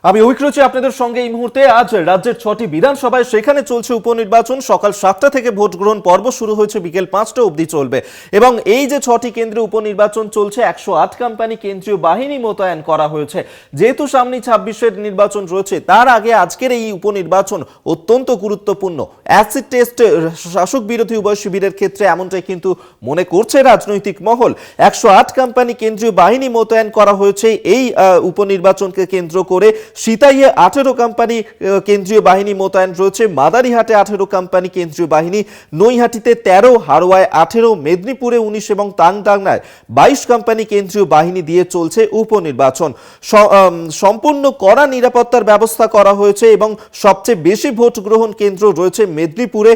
আমি ঐক্য রয়েছি আপনাদের সঙ্গে এই মুহূর্তে। আজ রাজ্যের 6টি বিধানসভায় সেখানে চলছে উপনির্বাচন। সকাল 7টা থেকে ভোট গ্রহণ পর্ব শুরু হয়েছে, বিকেল 5টা অবধি চলবে। এবং এই যে 6টি কেন্দ্রে উপনির্বাচন চলছে, 108 কোম্পানি কেন্দ্রীয় বাহিনী মোতায়েন করা হয়েছে। যেহেতু সামনে 26-এর নির্বাচন রয়েছে, তার আগে আজকের এই উপনির্বাচন অত্যন্ত গুরুত্বপূর্ণ। অ্যাসিড টেস্ট শাসক বিরোধী উভয় শিবিরের ক্ষেত্রে এমনটাই কিন্তু মনে করছে রাজনৈতিক মহল। 108 কোম্পানি কেন্দ্রীয় বাহিনী মোতায়েন করা হয়েছে এই উপনির্বাচনকে কেন্দ্র করে। সিতাইয়ে 18 কোম্পানি কেন্দ্রীয় বাহিনী মোতায়েন রয়েছে, মাদারিহাটে 18 কোম্পানি কেন্দ্রীয় বাহিনী, নৈহাটিতে 13, হাড়োয়ায় 18, মেদিনীপুরে 19 এবং তালডাংরায় 22 কোম্পানি কেন্দ্রীয় বাহিনী দিয়ে চলছে উপনির্বাচন। সম্পূর্ণ কড়া নিরাপত্তার ব্যবস্থা করা হয়েছে এবং সবচেয়ে বেশি ভোট গ্রহণ কেন্দ্র রয়েছে মেদিনীপুরে।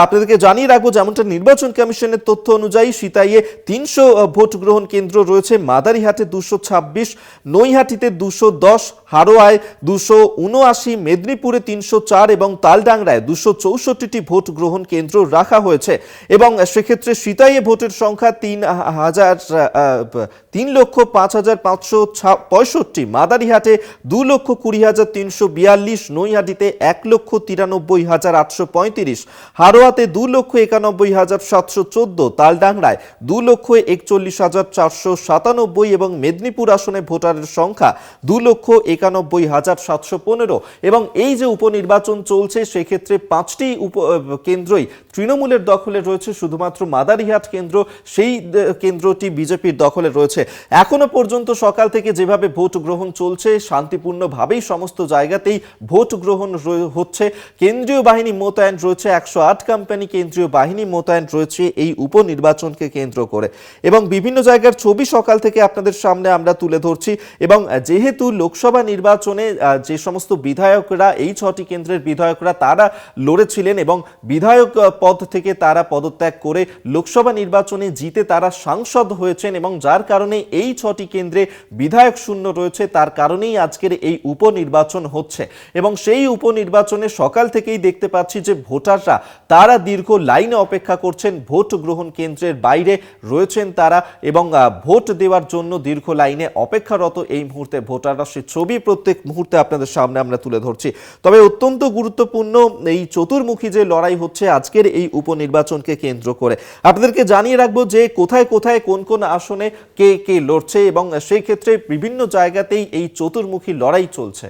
আপনাদেরকে জানিয়ে রাখবো, যেমনটা নির্বাচন কমিশনের তথ্য অনুযায়ী সিতাইয়ে 300 ভোট গ্রহণ কেন্দ্র রয়েছে, মাদারিহাটে 226, নৈহাটিতে 210, হাড়োয়ায় 279, মেদিনীপুরে 304 এবং তালডাংরায় 264টি ভোট গ্রহণ কেন্দ্র রাখা হয়েছে। এবং সেক্ষেত্রে সিতাইয়ে ভোটের সংখ্যা 3,05,565, মাদারিহাটে 2,20,342, নৈহাটিতে 1,93,835, হাড়োয়াতে 2,91,714, তালডাংরায় 2,41,497 এবং মেদিনীপুর আসনে ভোটারের সংখ্যা 2,91,715। এবং এই যে উপনির্বাচন চলছে, সেক্ষেত্রে 5টি কেন্দ্রই তৃণমূলের দখলে রয়েছে। শুধুমাত্র মাদারিহাট কেন্দ্র, সেই কেন্দ্রটি বিজেপির দখলে রয়েছে। এখনো পর্যন্ত সকাল থেকে যেভাবে ভোট গ্রহণ চলছে, শান্তিপূর্ণভাবেই সমস্ত জায়গাতেই ভোট গ্রহণ হচ্ছে। কেন্দ্রীয় বাহিনী মোতায়েন রয়েছে, 108 কোম্পানি কেন্দ্রীয় বাহিনী মোতায়েন রয়েছে এই উপনির্বাচনকে কেন্দ্র করে। এবং বিভিন্ন জায়গার ছবি সকাল থেকে আপনাদের সামনে আমরা তুলে ধরছি। এবং যেহেতু লোকসভা নির্বাচনে যে সমস্ত বিধায়করা, এই 6টি কেন্দ্রের বিধায়করা তারা লড়েছিলেন এবং বিধায়ক পদ থেকে তারা পদত্যাগ করে লোকসভা নির্বাচনে জিতে তারা সাংসদ হয়েছেন, এবং যার কারণে এই 6টি কেন্দ্রে বিধায়ক শূন্য রয়েছে, তার কারণেই আজকের এই উপনির্বাচন হচ্ছে। এবং সেই উপনির্বাচনে সকাল থেকেই দেখতে পাচ্ছি যে ভোটাররা তারা দীর্ঘ লাইনে অপেক্ষা করছেন, ভোট গ্রহণ কেন্দ্রের বাইরে রয়েছেন তারা এবং ভোট দেওয়ার জন্য দীর্ঘ লাইনে অপেক্ষারত এই মুহূর্তে ভোটাররা। সে ছবি প্রত্যেক মুহূর্তে আপনাদের সামনে আমরা তুলে ধরছি। তবে অত্যন্ত গুরুত্বপূর্ণ এই চতুর্মুখী যে লড়াই হচ্ছে আজকের এই উপনির্বাচনকে কেন্দ্র করে। আপনাদেরকে জানিয়ে রাখবো যে কোথায় কোথায় কোন কোন আসনে কে কে লড়ছে, এবং সেই ক্ষেত্রে বিভিন্ন জায়গাতেই এই চতুর্মুখী লড়াই চলছে।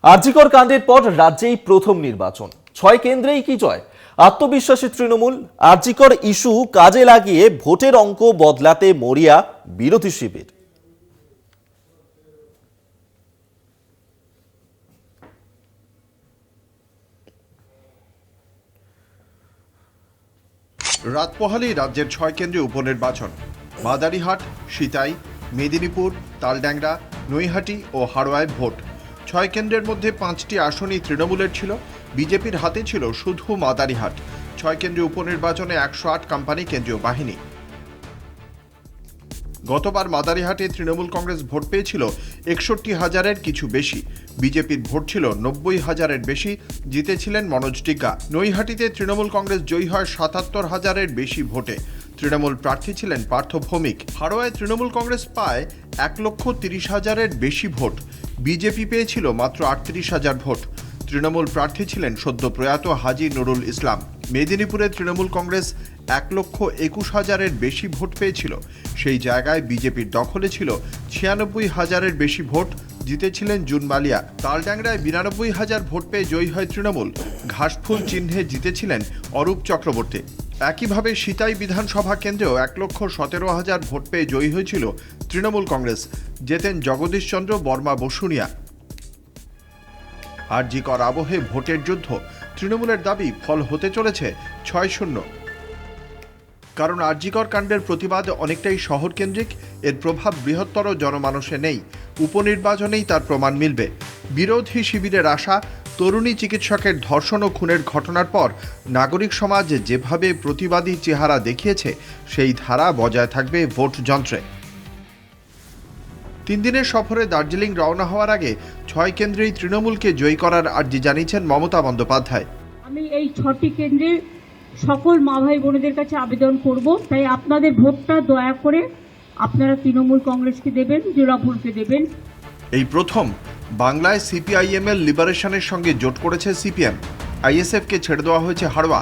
আরজিকর কাণ্ডের পর রাজ্যেই প্রথম নির্বাচন, 6 কেন্দ্রেই কি জয়? আত্মবিশ্বাসী তৃণমূল। আরজিকর ইস্যু কাজে লাগিয়ে ভোটের অঙ্ক বদলাতে মরিয়া বিরোধী শিবির। রাত পোহালেই রাজ্যের 6 কেন্দ্রে উপনির্বাচন। মাদারিহাট, সিতাই, মেদিনীপুর, তালডাংরা, নৈহাটি ও হাড়োয়ায় ভোট। 6 কেন্দ্রের মধ্যে 5টি আসনই তৃণমূলের ছিল, বিজেপির হাতে ছিল শুধু মাদারিহাট। 6 কেন্দ্রে উপনির্বাচনে 108 কোম্পানি কেন্দ্রীয় বাহিনী। গতবার মাদারিহাটে তৃণমূল কংগ্রেস ভোট পেয়েছিল 61,000-এর কিছু বেশি, বিজেপির ভোট ছিল 90,000-এর বেশি, জিতেছিলেন মনোজ টিগ্গা। নৈহাটিতে তৃণমূল কংগ্রেস জয়ী হয় 77,000-এর বেশি ভোটে, তৃণমূল প্রার্থী ছিলেন পার্থ ভৌমিক। হাড়োয়ায় তৃণমূল কংগ্রেস পায় 1,30,000-এর বেশি ভোট, বিজেপি পেয়েছিল মাত্র 38,000 ভোট, তৃণমূল প্রার্থী ছিলেন সদ্য প্রয়াত হাজী নুরুল ইসলাম। মেদিনীপুরে তৃণমূল কংগ্রেস 1,21,000-এর বেশি ভোট পেয়েছিল, সেই জায়গায় বিজেপির দখলে ছিল 96,000-এর বেশি ভোট, জিতেছিলেন জুন মালিয়া। তালডাংরায় 92,000 ভোট পেয়ে জয়ী হয় তৃণমূল, ঘাসফুল চিহ্নে জিতেছিলেন অরূপ চক্রবর্তী। একইভাবে সিতাই বিধানসভা কেন্দ্রেও 1,17,000 ভোট পেয়ে জয়ী হয়েছিল তৃণমূল কংগ্রেস, জেতেন জগদীশ চন্দ্র বর্মা বসুনিয়া। আরজিকর আবহে ভোটের যুদ্ধ, তৃণমূলের দাবি ফল হতে চলেছে 6-0। কারণ আরজিকর কাণ্ডের প্রতিবাদ অনেকটাই শহরকেন্দ্রিক, এর প্রভাব বৃহত্তর জনমানসে নেই, উপনির্বাচনেই তার প্রমাণ মিলবে। বিরোধী শিবিরের আশা, তরুণী চিকিৎসকের ধর্ষণ ও খুনের ঘটনার পর নাগরিক সমাজ যেভাবে প্রতিবাদী চেহারা দেখিয়েছে, সেই ধারা বজায় থাকবে ভোট যন্ত্রে। 3 দিনের সফরে দার্জিলিং রওনা হওয়ার আগে 6 কেন্দ্রেই তৃণমূলকে জয়ী করার আর্জি জানিয়েছেন মমতা বন্দ্যোপাধ্যায়। আমি এই 6টি কেন্দ্রে সকল মা ভাই বোনেদের কাছে আবেদন করব, তাই আপনাদের ভোটটা দয়া করে আপনারা তৃণমূল কংগ্রেসকে দেবেন, জোড়াফুলকে দেবেন। এই প্রথম বাংলায় সিপিআইএমএল লিবারেশনের সঙ্গে জোট করেছে সিপিএম। আইএসএফকে ছেড়ে দেওয়া হয়েছে হাড়োয়া।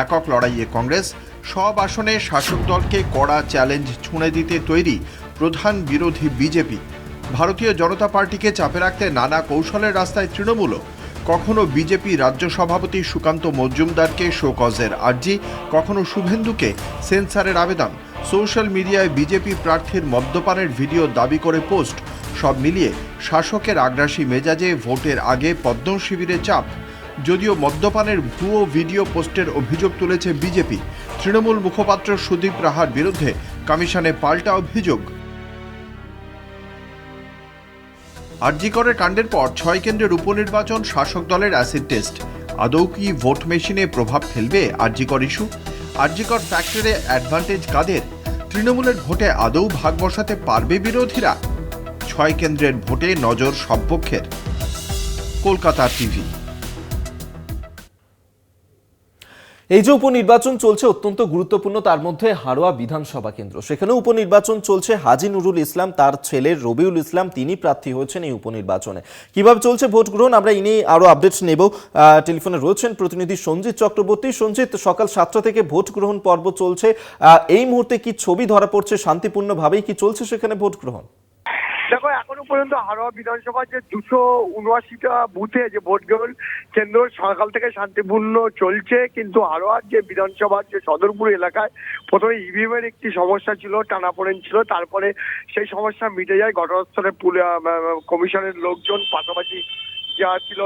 একক লড়াইয়ে কংগ্রেস। সব আসনে শাসক দলকে কড়া চ্যালেঞ্জ ছুঁড়ে দিতে তৈরি প্রধান বিরোধী বিজেপি। ভারতীয় জনতা পার্টিকে চাপে রাখতে নানা কৌশলের রাস্তায় তৃণমূলও। কখনো বিজেপি রাজ্য সভাপতি সুকান্ত মজুমদারকে শোকজের আর্জি, কখনো শুভেন্দুকে সেন্সারের আবেদন। সোশ্যাল মিডিয়ায় বিজেপি প্রার্থীর মদ্যপানের ভিডিও দাবি করে পোস্ট। সব মিলিয়ে শাসকের আগ্রাসী মেজাজে ভোটের আগে পদ্ম শিবিরে চাপ। যদিও মদ্যপানের ভুয়ো ভিডিও পোস্টের অভিযোগ তুলেছে বিজেপি, তৃণমূল মুখপাত্র সুদীপ রাহার বিরুদ্ধে কমিশনে পাল্টা অভিযোগ। আরজিকরের কাণ্ডের পর 6 কেন্দ্রের উপনির্বাচন, শাসক দলের অ্যাসিড টেস্ট। আদৌ কি ভোট মেশিনে প্রভাব ফেলবে আরজিকর ইস্যু? আরজিকর ফ্যাক্টরে অ্যাডভান্টেজ কাদের? তৃণমূলের ভোটে আদৌ ভাগ বসাতে পারবে বিরোধীরা? 6 কেন্দ্রের ভোটে নজর সব পক্ষের। কলকাতা টিভি। এই যে উপনির্বাচন চলছে অত্যন্ত গুরুত্বপূর্ণ, তার মধ্যে হাড়োয়া বিধানসভা কেন্দ্র, সেখানে উপনির্বাচন চলছে। হাজী নুরুল ইসলাম, তার ছেলে রবিউল ইসলাম, তিনি প্রার্থী হয়েছেন এই উপনির্বাচনে। কিভাবে চলছে ভোট গ্রহণ, আমরা ইনি আরো আপডেট নেব। টেলিফোনে রয়েছেন প্রতিনিধি সঞ্জিত চক্রবর্তী। সঞ্জিত, সকাল 7টা থেকে ভোট গ্রহণ পর্ব চলছে। এই মুহূর্তে কি ছবি ধরা পড়ছে? শান্তিপূর্ণভাবেই কি চলছে সেখানে ভোট গ্রহণ? দেখো, এখনো পর্যন্ত হাড়োয়া বিধানসভার যে 279টা বুথে যে ভোট গ্রহণ কেন্দ্র সকাল থেকে শান্তিপূর্ণ চলছে, কিন্তু হাড়োয়ার যে বিধানসভার যে সদরপুর এলাকায় প্রথমে ইভিএম এর একটি সমস্যা ছিল, টানাপোড়েন ছিল, তারপরে সেই সমস্যা মিটে যায়। ঘটনাস্থলে কমিশনের লোকজন, পাশাপাশি যা ছিল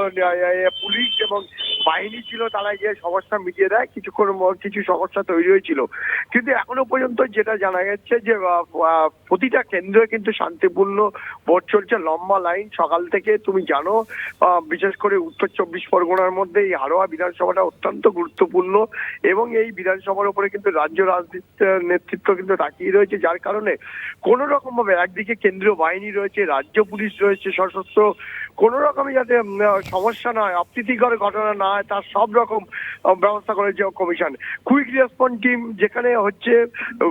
পুলিশ এবং বাহিনী ছিল, তারা গিয়ে সমস্যা মিটিয়ে দেয়। কিছু সমস্যা তৈরি হয়েছিল, কিন্তু এখনো পর্যন্ত যেটা জানা যাচ্ছে যে প্রতিটা কেন্দ্রে কিন্তু শান্তিপূর্ণ ভোট চলছে। লম্বা লাইন সকাল থেকে, তুমি জানো, বিশেষ করে উত্তর 24 পরগনার মধ্যে এই হাড়োয়া বিধানসভাটা অত্যন্ত গুরুত্বপূর্ণ এবং এই বিধানসভার উপরে কিন্তু রাজ্য রাজনীতির নেতৃত্ব কিন্তু তাকিয়ে রয়েছে, যার কারণে কোন রকম ভাবে একদিকে কেন্দ্রীয় বাহিনী রয়েছে, রাজ্য পুলিশ রয়েছে সশস্ত্র, কোন রকমই যাতে সমস্যা নয়, অপ্রীতিকর ঘটনা না হয়, তার সব রকম ব্যবস্থা করেছে কমিশন। কুইক রেসপন্স টিম যেখানে হচ্ছে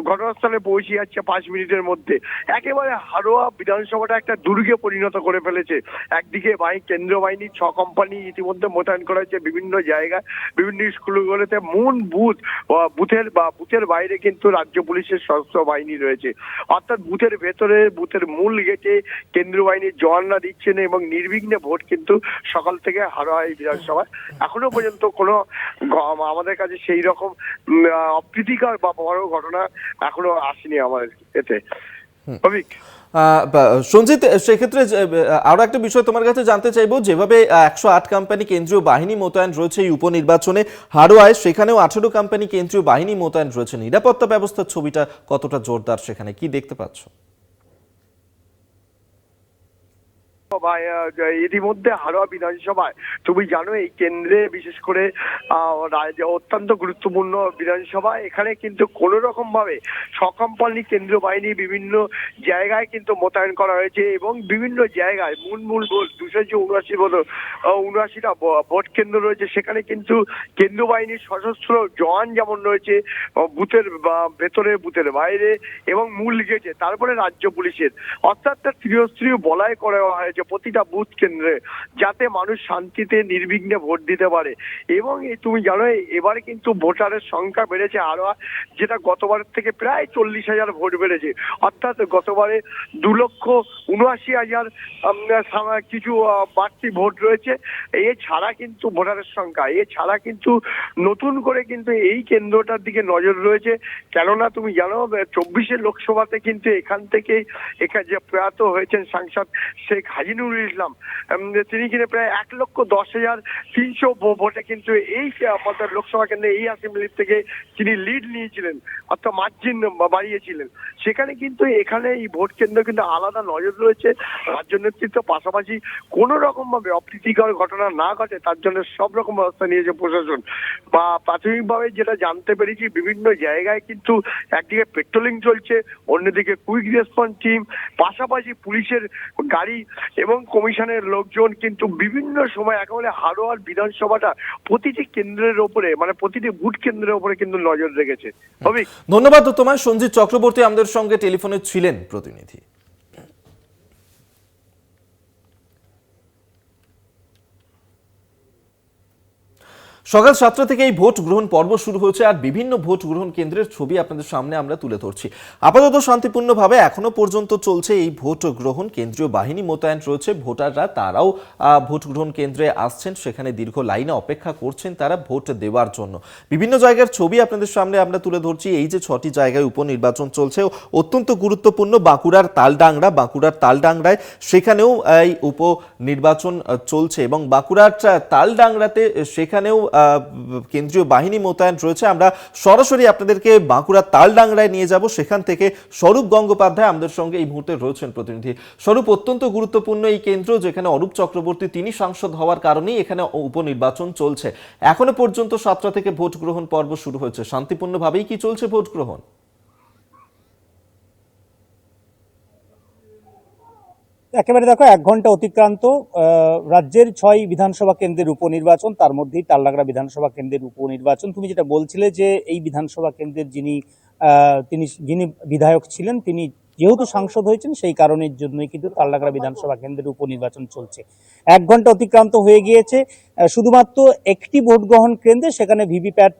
ঘটনাস্থলে পৌঁছে যাচ্ছে 5 মিনিটের মধ্যে। একেবারে হাড়োয়া বিধানসভাটা একটা দুর্গে পরিণত করে ফেলেছে। একদিকে কেন্দ্রীয় বাহিনীর 6 কোম্পানি ইতিমধ্যে মোতায়েন করা হয়েছে বিভিন্ন জায়গায়, বিভিন্ন স্কুলগুলোতে। মূল বুথের বাইরে কিন্তু রাজ্য পুলিশের সশস্ত্র বাহিনী রয়েছে, অর্থাৎ বুথের ভেতরে, বুথের মূল গেটে কেন্দ্রীয় বাহিনীর জওয়ানরা দিচ্ছেন এবং নির্বিঘ্নে ভোট কিন্তু সকাল থেকে হাড়োয়া এই বিধানসভায় এখনো পর্যন্ত কোনো আমাদের কাছে সেই রকম অপ্রীতিকর বা বড় ঘটনা এখনো আসেনি আমাদের এতে। সঞ্জিত, সেক্ষেত্রে আরো একটা বিষয় তোমার কাছে জানতে চাইবো, যেভাবে 108 কোম্পানি কেন্দ্রীয় বাহিনী মোতায়েন রয়েছে এই উপনির্বাচনে হাড়োয়ায়, সেখানেও 18 কোম্পানি কেন্দ্রীয় বাহিনী মোতায়েন রয়েছে। নিরাপত্তা ব্যবস্থার ছবিটা কতটা জোরদার, সেখানে কি দেখতে পাচ্ছ? ইতিমধ্যে হাড়োয়া বিধানসভায় তুমি জানো এই কেন্দ্রে বিশেষ করে অত্যন্ত গুরুত্বপূর্ণ বিধানসভা। এখানে কিন্তু কোন রকম ভাবে সকম্পানি কেন্দ্রীয় বাহিনী বিভিন্ন জায়গায় কিন্তু মোতায়েন করা হয়েছে এবং বিভিন্ন জায়গায় মূল 279টা ভোট কেন্দ্র রয়েছে, সেখানে কিন্তু কেন্দ্রীয় বাহিনীর সশস্ত্র জওয়ান যেমন রয়েছে বুথের ভেতরে, বুথের বাইরে এবং মূল গেটে, তারপরে রাজ্য পুলিশের, অর্থাৎ ত্রিস্তরীয় বলয় করা হয়েছে প্রতিটা বুথ কেন্দ্রে, যাতে মানুষ শান্তিতে নির্বিঘ্নে ভোট দিতে পারে। এবং তুমি জানো এবারে কিন্তু ভোটারের সংখ্যা বেড়েছে হাড়োয়া, যেটা গতবারের থেকে প্রায় 40,000 ভোট বেড়েছে। অর্থাৎ গতবারে 2,79,000 কিছু বাড়তি ভোট রয়েছে। এছাড়া কিন্তু ভোটারের সংখ্যা, এছাড়া কিন্তু নতুন করে কিন্তু এই কেন্দ্রটার দিকে নজর রয়েছে। কেননা তুমি জানো 24 লোকসভাতে কিন্তু এখান থেকে যে প্রয়াত হয়েছেন সাংসদ শেখ হাজী নুরুল ইসলাম, তিনি কিন্তু প্রায় 1,10,300 ভোটে কিন্তু এই লোকসভা কেন্দ্রে এই অ্যাসেম্বলি থেকে তিনি লিড নিয়েছিলেন, অর্থাৎ মার্জিন বাড়িয়েছিলেন। সেখানে কিন্তু এখানে এই ভোট কেন্দ্র কিন্তু আলাদা নজর রয়েছে রাজ্য নেতৃত্ব, পাশাপাশি কোন রকম ভাবে অপ্রীতিকর ঘটনা না ঘটে তার জন্য সব রকম ব্যবস্থা নিয়েছে প্রশাসন। বা প্রাথমিকভাবে যেটা জানতে পেরেছি, বিভিন্ন জায়গায় কিন্তু একদিকে পেট্রোলিং চলছে, অন্যদিকে কুইক রেসপন্স টিম, পাশাপাশি পুলিশের গাড়ি এবং কমিশনের লোকজন কিন্তু বিভিন্ন সময় একেবারে হারোয়ার বিধানসভাটা প্রতিটি কেন্দ্রের ওপরে, মানে প্রতিটি ভোট কেন্দ্রের ওপরে কিন্তু নজর রেখেছে। অভিক, ধন্যবাদ তোমায়। সঞ্জিত চক্রবর্তী আমাদের সঙ্গে টেলিফোনে ছিলেন প্রতিনিধি। সকাল 7টা থেকে এই ভোট গ্রহণ পর্ব শুরু হয়েছে, আর বিভিন্ন ভোট গ্রহণ কেন্দ্রের ছবি আপনাদের সামনে আমরা তুলে ধরছি। আপাতত শান্তিপূর্ণভাবে এখনো পর্যন্ত চলছে এই ভোট গ্রহণ। কেন্দ্রীয় বাহিনী মোতায়েন রয়েছে, ভোটাররা তারাও ভোট গ্রহণ কেন্দ্রে আসছেন, সেখানে দীর্ঘ লাইনে অপেক্ষা করছেন তারা ভোট দেওয়ার জন্য। বিভিন্ন জায়গার ছবি আপনাদের সামনে আমরা তুলে ধরছি। এই যে 6টি জায়গায় উপনির্বাচন চলছে, অত্যন্ত গুরুত্বপূর্ণ বাঁকুড়ার তালডাংরায় সেখানেও এই উপনির্বাচন চলছে, এবং বাঁকুড়ার তালডাংরাতে সেখানেও কেন্দ্রীয় বাহিনী মোতায়েন রয়েছে। আমরা সরাসরি আপনাদেরকে বাঁকুড়ার তালডাংরায় নিয়ে যাব, সেখান থেকে স্বরূপ গঙ্গোপাধ্যায় আমাদের সঙ্গে এই মুহূর্তে রয়েছেন প্রতিনিধি। স্বরূপ, অত্যন্ত গুরুত্বপূর্ণ এই কেন্দ্র, যেখানে অরূপ চক্রবর্তী তিনি সাংসদ হওয়ার কারণেই এখানে উপনির্বাচন চলছে। এখনো পর্যন্ত 7টা থেকে ভোট গ্রহণ পর্ব শুরু হয়েছে, শান্তিপূর্ণভাবেই কি চলছে ভোট গ্রহণ? একেবারে দেখো, 1 ঘন্টা অতিক্রান্ত। রাজ্যের 6 বিধানসভা কেন্দ্রের উপনির্বাচন, তার মধ্যেই তালডাংরা বিধানসভা কেন্দ্রের উপনির্বাচন। তুমি যেটা বলছিলে যে এই বিধানসভা কেন্দ্রের যিনি বিধায়ক ছিলেন, তিনি যেহেতু সাংসদ হয়েছেন সেই কারণের জন্যই কিন্তু তালডাংরা বিধানসভা কেন্দ্রের উপনির্বাচন চলছে। 1 ঘন্টা অতিক্রান্ত হয়ে গিয়েছে। শুধুমাত্র একটি ভোট গ্রহণ কেন্দ্রে সেখানে ভিভিপ্যাট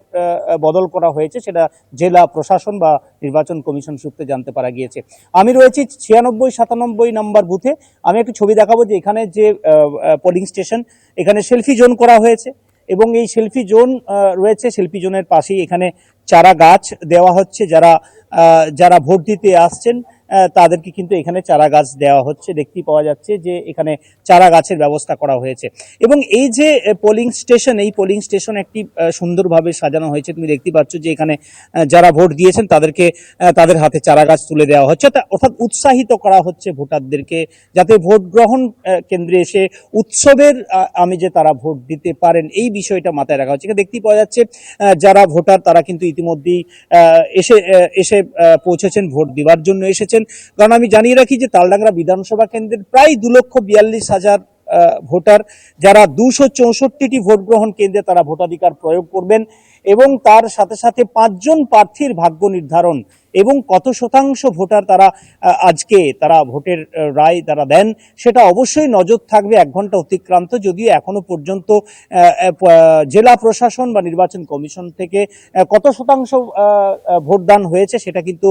বদল করা হয়েছে, সেটা জেলা প্রশাসন বা নির্বাচন কমিশন সূত্রে জানতে পারা গিয়েছে। আমি রয়েছি 96-97 নম্বর বুথে। আমি একটু ছবি দেখাবো যে এখানে যে পোলিং স্টেশন, এখানে সেলফি জোন করা হয়েছে, এবং এই সেলফি জোন রয়েছে, সেলফি জোনের পাশেই এখানে চারা গাছ দেওয়া হচ্ছে। যারা ভোট দিতে আসছেন তাদেরকে কিন্তু এখানে চারা গাছ দেওয়া হচ্ছে। দেখতেই পাওয়া যাচ্ছে যে এখানে চারা গাছের ব্যবস্থা করা হয়েছে, এবং এই যে পোলিং স্টেশন, এই পোলিং স্টেশন একটি সুন্দরভাবে সাজানো হয়েছে। তুমি দেখতে পাচ্ছ যে এখানে যারা ভোট দিয়েছেন তাদেরকে তাদের হাতে চারা গাছ তুলে দেওয়া হচ্ছে, অর্থাৎ উৎসাহিত করা হচ্ছে ভোটারদেরকে, যাতে ভোট গ্রহণ কেন্দ্রে এসে উৎসবের আমেজে তারা ভোট দিতে পারেন, এই বিষয়টা মাথায় রাখা হচ্ছে। এখানে দেখতেই পাওয়া যাচ্ছে যারা ভোটার তারা কিন্তু ইতিমধ্যেই এসে পৌঁছেছেন, ভোট দেওয়ার জন্য এসেছেন। কারণ আমি জানিয়ে রাখি যে তালডাংরা বিধানসভা কেন্দ্রের প্রায় 2,42,000 ভোটার, যারা 264টি ভোট গ্রহণ কেন্দ্রে তারা ভোটাধিকার প্রয়োগ করবেন, এবং তার সাথে সাথে 5 জন প্রার্থীর ভাগ্য নির্ধারণ এবং কত শতাংশ ভোটার আজকে ভোটের রায় তারা দেন, সেটা অবশ্যই নজর থাকবে 1 ঘন্টা অতিক্রান্ত। যদিও এখনো পর্যন্ত জেলা প্রশাসন বা নির্বাচন কমিশন থেকে কত শতাংশ ভোটদান হয়েছে সেটা কিন্তু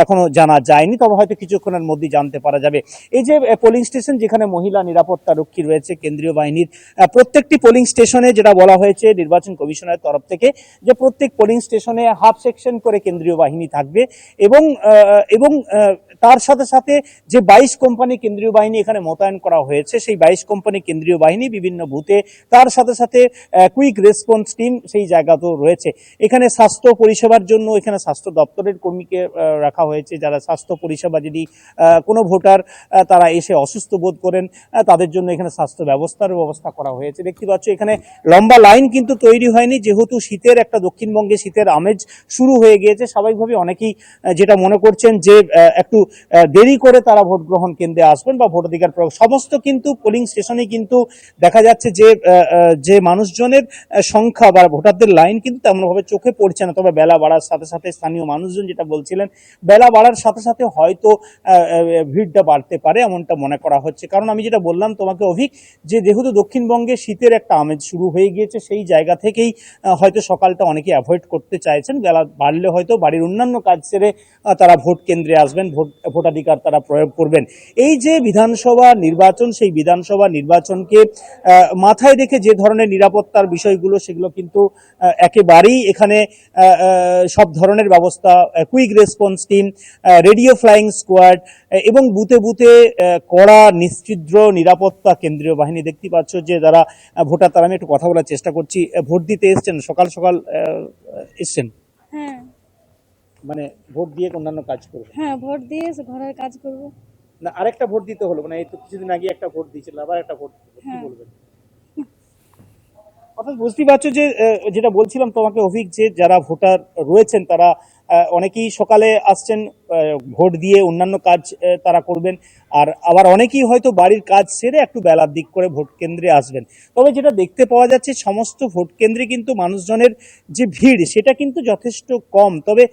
এখনো জানা যায়নি, তবে হয়তো কিছুক্ষণের মধ্যেই জানতে পারা যাবে। এই যে পোলিং স্টেশন, যেখানে মহিলা নিরাপত্তা রক্ষী রয়েছে কেন্দ্রীয় বাহিনীর, প্রত্যেকটি পোলিং স্টেশনে যেটা বলা হয়েছে নির্বাচন কমিশনের তরফ থেকে, যে প্রত্যেক পোলিং স্টেশনে হাফ সেকশন করে কেন্দ্রীয় বাহিনী থাকবে, এবং তার সাথে সাথে যে 22 কোম্পানি কেন্দ্রীয় বাহিনী এখানে মোতায়েন করা হয়েছে, সেই 22 কোম্পানি কেন্দ্রীয় বাহিনী বিভিন্ন বুথে, তার সাথে সাথে কুইক রেসপন্স টিম সেই জায়গাতেও রয়েছে। এখানে স্বাস্থ্য পরিষেবার জন্য এখানে স্বাস্থ্য দপ্তরের কর্মীকে রাখা হয়েছে, যারা স্বাস্থ্য পরিষেবা, যদি কোনো ভোটার তারা এসে অসুস্থ বোধ করেন তাদের জন্য এখানে স্বাস্থ্য ব্যবস্থা করা হয়েছে। দেখতে পাচ্ছ এখানে লম্বা লাইন কিন্তু তৈরি হয়নি, যেহেতু শীতের দক্ষিণবঙ্গে শীতের আমেজ শুরু হয়ে গিয়েছে। স্বাভাবিকভাবে অনেকেই যেটা মনে করছেন যে একটু দেরি করে তারা ভোট গ্রহণ কেন্দ্রে আসবেন বা ভোটাধিকার প্রয়োগ, সমস্ত কিন্তু পোলিং স্টেশনে কিন্তু দেখা যাচ্ছে যে মানুষজনের সংখ্যা বা ভোটারদের লাইন কিন্তু তেমনভাবে চোখে পড়ছে না। তবে বেলা বাড়ার সাথে সাথে স্থানীয় মানুষজন যেটা বলছিলেন, বেলা বাড়ার সাথে সাথে হয়তো ভিড়টা বাড়তে পারে, এমনটা মনে করা হচ্ছে। কারণ আমি যেটা বললাম তোমাকে অভিক, যে যেহেতু দক্ষিণবঙ্গে শীতের একটা আমেজ শুরু হয়ে গিয়েছে, সেই জায়গা থেকেই হয়তো সকালটা অনেকে অ্যাভয়েড করতে চাইছেন। বেলা বাড়লে হয়তো বাড়ির অন্যান্য কাজ সেরে তারা ভোট কেন্দ্রে আসবেন, ভোটাধিকার তারা প্রয়োগ করবেন। এই যে বিধানসভা নির্বাচন, সেই বিধানসভা নির্বাচনকে মাথায় রেখে যে ধরনের নিরাপত্তার বিষয়গুলো, সেগুলো কিন্তু একেবারেই এখানে সব ধরনের ব্যবস্থা, quick response team, radio flying squad, এবং বুথে বুথে কড়া নিশ্চিদ্র নিরাপত্তা কেন্দ্রীয় বাহিনী। দেখতে পাচ্ছ যে যারা ভোটার, তারা, আমি একটু কথা বলার চেষ্টা করছি, ভোট দিতে এসছেন, সকাল সকাল এসছেন? হ্যাঁ, মানে ভোট দিয়ে অন্যান্য কাজ করবে? হ্যাঁ, ভোট দিয়ে ঘরের কাজ করব। না, আরেকটা ভোট দিতে হলো, মানে এই তো কিছুদিন আগে একটা ভোট দিয়েছিল, আবার একটা ভোট দিতে হলো, কি হ্যাঁ। বলবেন? অর্থাৎ বুঝতেই পারছো যে যেটা বলছিলাম তোমাকে অভিক, যে যারা ভোটার রয়েছেন তারা অনেকেই সকালে আসছেন ভোট দিয়ে অন্যান্য কাজ তারা করবেন, আর আবার অনেকেই হয়তো বাড়ির কাজ সেরে একটু বেলার দিক করে ভোট কেন্দ্রে আসবেন। তবে যেটা দেখতে পাওয়া যাচ্ছে সমস্ত ভোট কেন্দ্রে কিন্তু মানুষজনের যে ভিড় সেটা কিন্তু যথেষ্ট কম। তবে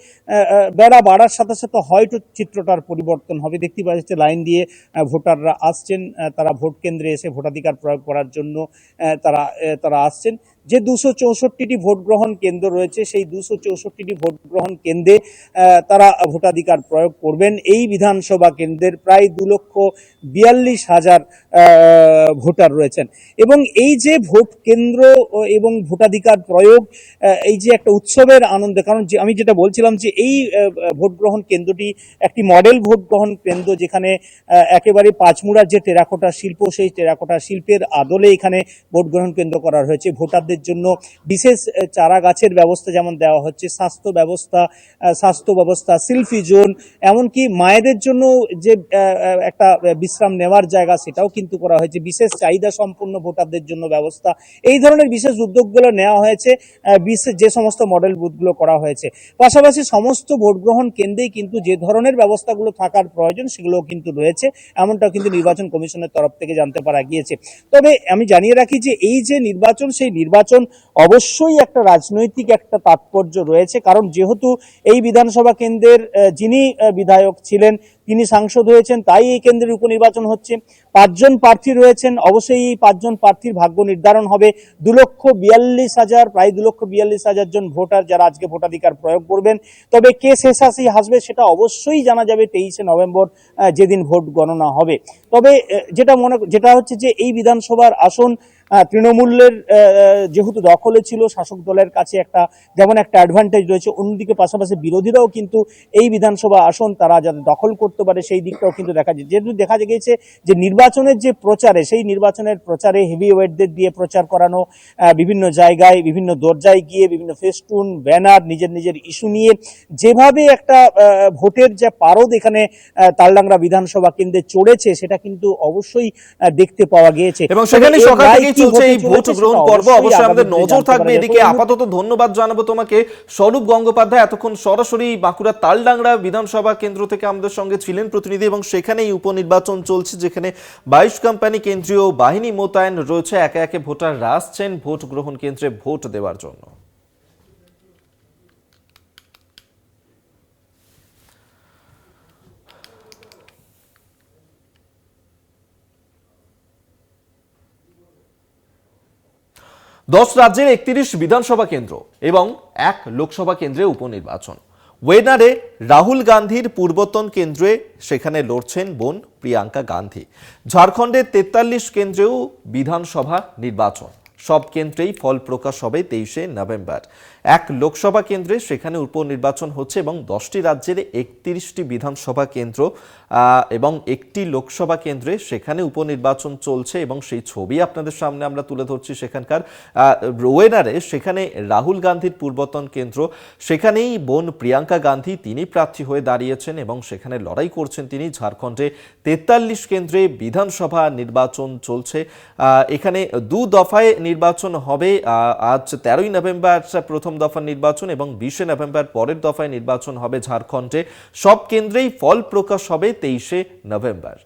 বেলা বাড়ার সাথে সাথে হয়তো চিত্রটার পরিবর্তন হবে। দেখতে পাওয়া যাচ্ছে লাইন দিয়ে ভোটাররা আসছেন, তারা ভোট কেন্দ্রে এসে ভোটাধিকার প্রয়োগ করার জন্য তারা আসছেন। যে 264টি ভোট গ্রহণ কেন্দ্র রয়েছে সেই 264টি ভোট গ্রহণ কেন্দ্রে তারা ভোটাধিকার প্রয়োগ করবেন। এই বিধানসভা কেন্দ্রের প্রায় 2,42,000 ভোটার রয়েছেন এবং এই যে ভোট কেন্দ্র এবং ভোটাধিকার প্রয়োগ, এই যে একটা উৎসবের আনন্দ, কারণ যে আমি যেটা বলছিলাম যে এই ভোট গ্রহণ কেন্দ্রটি একটি মডেল ভোট গ্রহণ কেন্দ্র, যেখানে একেবারে পাঁচমুড়ার যে টেরাকোটা শিল্প সেই টেরাকোটা শিল্পের আদলে এখানে ভোট গ্রহণ কেন্দ্র করা হয়েছে। ভোটারদের জন্য বিশেষ চারা গাছের ব্যবস্থা যেমন দেওয়া হচ্ছে, স্বাস্থ্য ব্যবস্থা, সেলফি জোন, এমনকি মায়েদের জন্য যে একটা বিশ্রাম নেওয়ার জায়গা সেটাও কিন্তু করা হয়েছে। বিশেষ চাহিদা সম্পন্ন ভোটারদের জন্য ব্যবস্থা, এই ধরনের বিশেষ উদ্যোগগুলো নেওয়া হয়েছে যে সমস্ত মডেল বুথগুলো করা হয়েছে। পাশাপাশি সমস্ত ভোট গ্রহণ কেন্দ্রেই কিন্তু যে ধরনের ব্যবস্থাগুলো থাকার প্রয়োজন সেগুলোও কিন্তু রয়েছে, এমনটাও কিন্তু নির্বাচন কমিশনের তরফ থেকে জানতে পারা গিয়েছে। তবে আমি জানিয়ে রাখি যে এই যে নির্বাচন, সেই নির্বাচন অবশ্যই একটা রাজনৈতিক একটা তাৎপর্য রয়েছে, কারণ যেহেতু এই বিধানসভা কেন্দ্রের যিনি বিধায়ক ছিলেন তিনি সাংসদ হয়েছেন, তাই এই কেন্দ্রের উপনির্বাচন হচ্ছে। 5 জন প্রার্থী রয়েছেন, অবশ্যই এই 5 জন প্রার্থীর ভাগ্য নির্ধারণ হবে। 2,42,000 প্রায় 2,42,000 জন ভোটার যারা আজকে ভোটাধিকার প্রয়োগ করবেন। তবে কে শেষাশি হাসবে সেটা অবশ্যই জানা যাবে 23শে নভেম্বর, যেদিন ভোট গণনা হবে। তবে যেটা হচ্ছে যে এই বিধানসভার আসন তৃণমূলের যেহেতু দখলে ছিল, শাসক দলের কাছে যেমন একটা অ্যাডভান্টেজ রয়েছে, অন্যদিকে পাশাপাশি বিরোধীরাও কিন্তু এই বিধানসভা আসন তারা যাতে দখল করতে পারে সেই দিকটাও কিন্তু যেহেতু দেখা গিয়েছে যে নির্বাচনের যে প্রচারে, সেই নির্বাচনের প্রচারে হেভি ওয়েটদের দিয়ে প্রচার করানো, বিভিন্ন জায়গায় বিভিন্ন দরজায় গিয়ে বিভিন্ন ফেস্টুন ব্যানার নিজের ইস্যু নিয়ে যেভাবে একটা ভোটের যে পারদ এখানে তালডাংরা বিধানসভা কেন্দ্রে চড়েছে সেটা কিন্তু অবশ্যই দেখতে পাওয়া গিয়েছে। এবং সেখানে সকাল থেকেই চলছে এই ভোট গ্রহণ পর্ব। অবশ্যই আমাদের নজর থাকবে এদিকে। আপাতত ধন্যবাদ জানাবো তোমাকে স্বরূপ গঙ্গোপাধ্যায়, এতক্ষণ সরাসরি বাঁকুড়া তালডাংরা বিধানসভা কেন্দ্র থেকে আমাদের সঙ্গে ছিলেন প্রতিনিধি। এবং সেখানেই উপনির্বাচন চলছে, যেখানে 22 কোম্পানি কেন্দ্রীয় বাহিনী মোতায়েন রয়েছে। একে একে ভোটাররা আসছেন ভোট গ্রহণ কেন্দ্রে ভোট দেওয়ার জন্য। দশ রাজ্যের 31 বিধানসভা কেন্দ্র এবং 1 লোকসভা কেন্দ্রে উপনির্বাচন। ওয়েনারে রাহুল গান্ধীর পূর্বতন কেন্দ্রে সেখানে লড়ছেন বোন প্রিয়াঙ্কা গান্ধী। ঝাড়খণ্ডের 43 কেন্দ্রেও বিধানসভা নির্বাচন, সব কেন্দ্রেই ফল প্রকাশ হবে 23শে নভেম্বর। 1 লোকসভা কেন্দ্রে সেখানে উপনির্বাচন হচ্ছে এবং 10টি রাজ্যের 31টি বিধানসভা কেন্দ্র এবং 1টি লোকসভা কেন্দ্রে সেখানে উপনির্বাচন চলছে এবং সেই ছবি আপনাদের সামনে আমরা তুলে ধরছি। সেখানকার ওয়েনারে সেখানে রাহুল গান্ধীর পূর্বতন কেন্দ্র, সেখানেই বোন প্রিয়াঙ্কা গান্ধী তিনি প্রার্থী হয়ে দাঁড়িয়েছেন এবং সেখানে লড়াই করছেন তিনি। ঝাড়খণ্ডে 43 কেন্দ্রে বিধানসভা নির্বাচন চলছে। এখানে 2 দফায় নির্বাচন হবে। আজ 13ই নভেম্বর প্রথম দফার নির্বাচন এবং 20শে নভেম্বর পরের দফায় নির্বাচন হবে ঝাড়খণ্ডে। সব কেন্দ্রেই ফল প্রকাশ হবে 23শে নভেম্বর।